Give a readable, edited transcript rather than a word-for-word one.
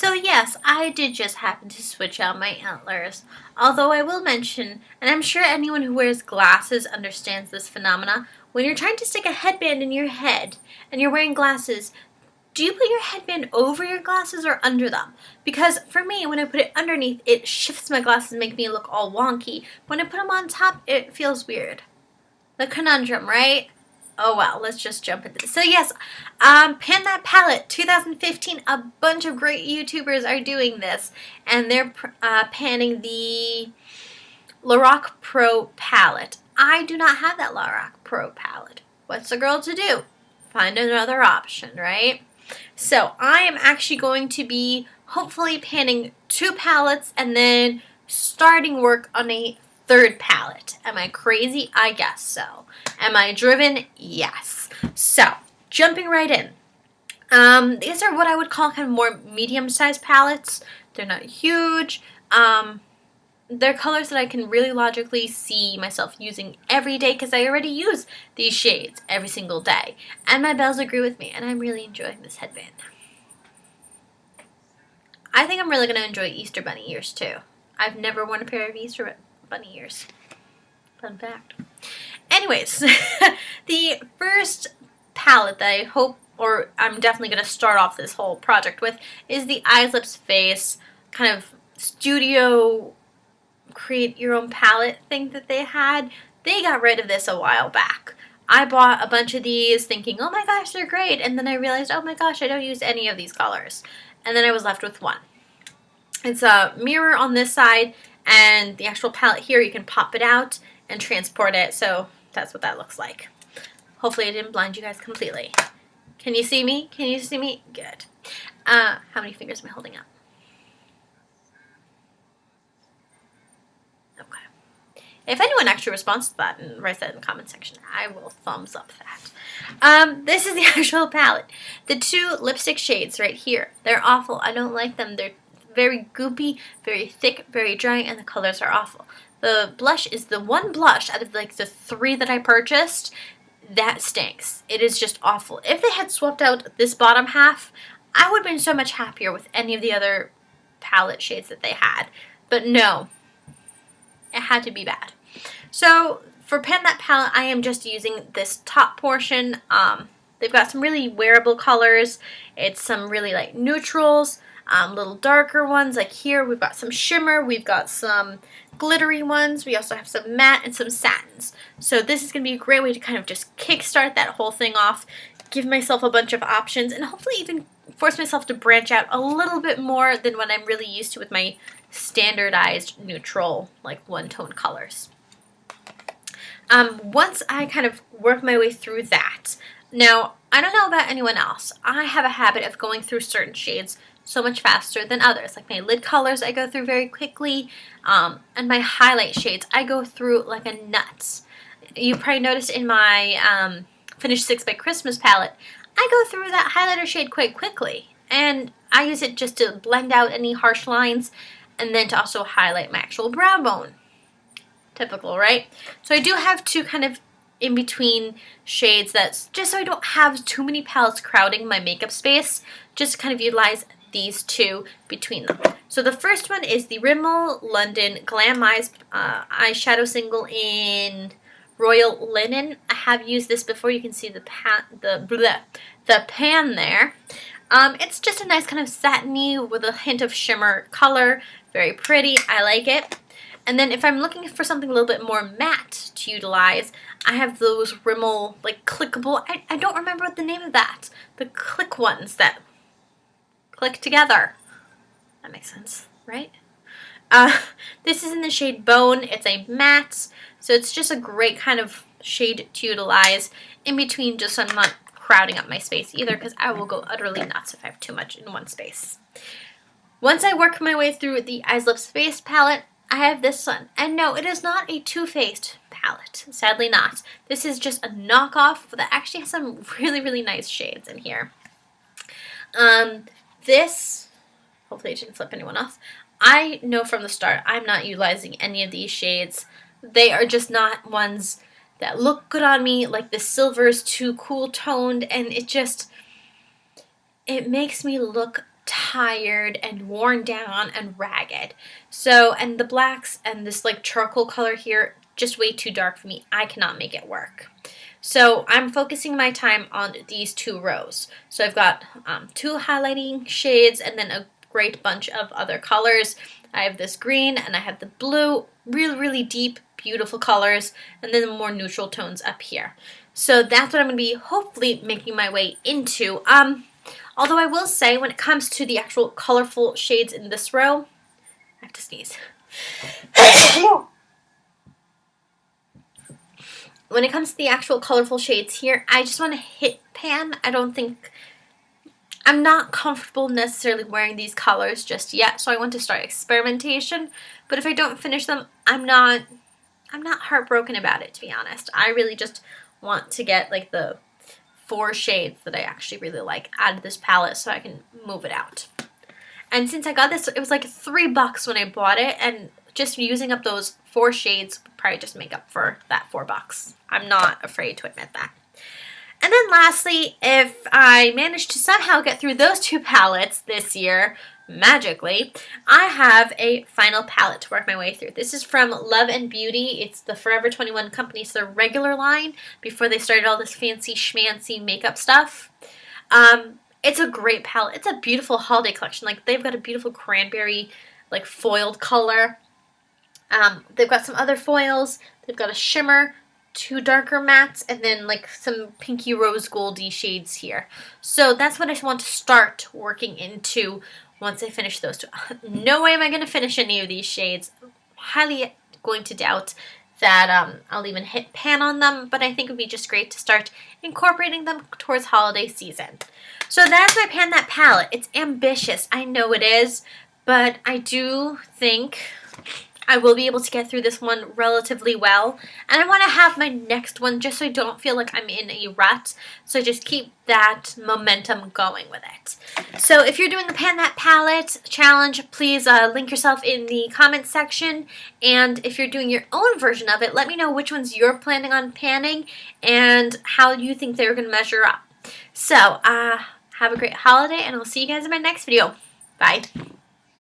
So yes, I did just happen to switch out my antlers. Although I will mention, and I'm sure anyone who wears glasses understands this phenomena, when you're trying to stick a headband in your head and you're wearing glasses, do you put your headband over your glasses or under them? Because for me, when I put it underneath, it shifts my glasses and makes me look all wonky. When I put them on top, it feels weird. The conundrum, right? Oh well, let's just jump into this. So yes, Pan That Palette 2015, a bunch of great YouTubers are doing this, and they're panning the Lorac Pro palette. I do not have that Lorac Pro palette. What's a girl to do? Find another option, right? So I am actually going to be hopefully panning 2 palettes and then starting work on a 3rd palette. Am I crazy? I guess so. Am I driven? Yes. So, jumping right in. These are what I would call kind of more medium-sized palettes. They're not huge. They're colors that I can really logically see myself using every day because I already use these shades every single day. And my bells agree with me, and I'm really enjoying this headband. I think I'm really going to enjoy Easter Bunny ears too. I've never worn a pair of Easter Bunny ears. Fun fact. Anyways, the first palette that I hope, or I'm definitely going to start off this whole project with, is the Eyes, Lips, Face kind of studio create your own palette thing that they had. They got rid of this a while back. I bought a bunch of these thinking, oh my gosh, they're great. And then I realized, oh my gosh, I don't use any of these colors. And then I was left with one. It's a mirror on this side, and the actual palette here, you can pop it out and transport it. So that's what that looks like. Hopefully I didn't blind you guys completely. Can you see me? Can you see me? Good. How many fingers am I holding up? Okay. If anyone actually responds to that and writes that in the comment section, I will thumbs up that. This is the actual palette. The 2 lipstick shades right here. They're awful. I don't like them. They're very goopy, very thick, very dry, and the colors are awful. The blush is the one blush out of like the 3 that I purchased that stinks. It is just awful. If they had swapped out this bottom half, I would have been so much happier with any of the other palette shades that they had. But no, it had to be bad. So for Pan That Palette, I am just using this top portion. They've got some really wearable colors. It's some really like neutrals. Little darker ones, like here we've got some shimmer, we've got some glittery ones, we also have some matte and some satins. So this is going to be a great way to kind of just kickstart that whole thing off, give myself a bunch of options, and hopefully even force myself to branch out a little bit more than what I'm really used to with my standardized neutral, like one-tone colors. Once I kind of work my way through that, now I don't know about anyone else, I have a habit of going through certain shades so much faster than others. Like my lid colors I go through very quickly, and my highlight shades I go through like a nut. You probably noticed in my Finish 6 by Christmas palette, I go through that highlighter shade quite quickly, and I use it just to blend out any harsh lines and then to also highlight my actual brow bone. Typical, right? So I do have 2 kind of in between shades, that's just so I don't have too many palettes crowding my makeup space, just to kind of utilize these 2 between them. So the first one is the Rimmel London Glam Eyes eyeshadow single in Royal Linen. I have used this before. You can see the pan there. It's just a nice kind of satiny with a hint of shimmer color. Very pretty. I like it. And then if I'm looking for something a little bit more matte to utilize, I have those Rimmel like clickable. I don't remember what the name of that. The click ones that click together. That makes sense, right? This is in the shade Bone. It's a matte, so it's just a great kind of shade to utilize in between, just so I'm not crowding up my space either, because I will go utterly nuts if I have too much in one space. Once I work my way through the Eyes, Lips, Face palette, I have this one. And no, it is not a Too Faced palette. Sadly not. This is just a knockoff that actually has some really, really nice shades in here. This, hopefully it didn't flip anyone off, I know from the start I'm not utilizing any of these shades. They are just not ones that look good on me. Like the silver is too cool toned, and it makes me look tired and worn down and ragged. So, and the blacks and this like charcoal color here, just way too dark for me. I cannot make it work. So I'm focusing my time on these 2 rows. So I've got 2 highlighting shades and then a great bunch of other colors. I have this green and I have the blue, really, really deep, beautiful colors, and then the more neutral tones up here. So that's what I'm going to be hopefully making my way into. Although I will say when it comes to the actual colorful shades in this row, I have to sneeze. When it comes to the actual colorful shades here, I just want to hit pan. I'm not comfortable necessarily wearing these colors just yet, so I want to start experimentation. But if I don't finish them, I'm not heartbroken about it, to be honest. I really just want to get like the 4 shades that I actually really like out of this palette so I can move it out. And since I got this, it was like $3 when I bought it, and just using up those 4 shades would probably just make up for that $4. I'm not afraid to admit that. And then lastly, if I manage to somehow get through those 2 palettes this year, magically, I have a final palette to work my way through. This is from Love and Beauty. It's the Forever 21 company's their regular line before they started all this fancy schmancy makeup stuff. It's a great palette. It's a beautiful holiday collection. Like, they've got a beautiful cranberry, like, foiled color. They've got some other foils. They've got a shimmer, 2 darker mattes, and then like some pinky rose goldy shades here. So that's what I want to start working into once I finish those 2. No way am I going to finish any of these shades. Highly going to doubt that I'll even hit pan on them, but I think it would be just great to start incorporating them towards holiday season. So that's my Pan That palette. It's ambitious, I know it is, but I do think I will be able to get through this one relatively well. And I want to have my next one just so I don't feel like I'm in a rut. So just keep that momentum going with it. So if you're doing the Pan That palette challenge, please link yourself in the comments section. And if you're doing your own version of it, let me know which ones you're planning on panning and how you think they're going to measure up. So have a great holiday, and I'll see you guys in my next video. Bye.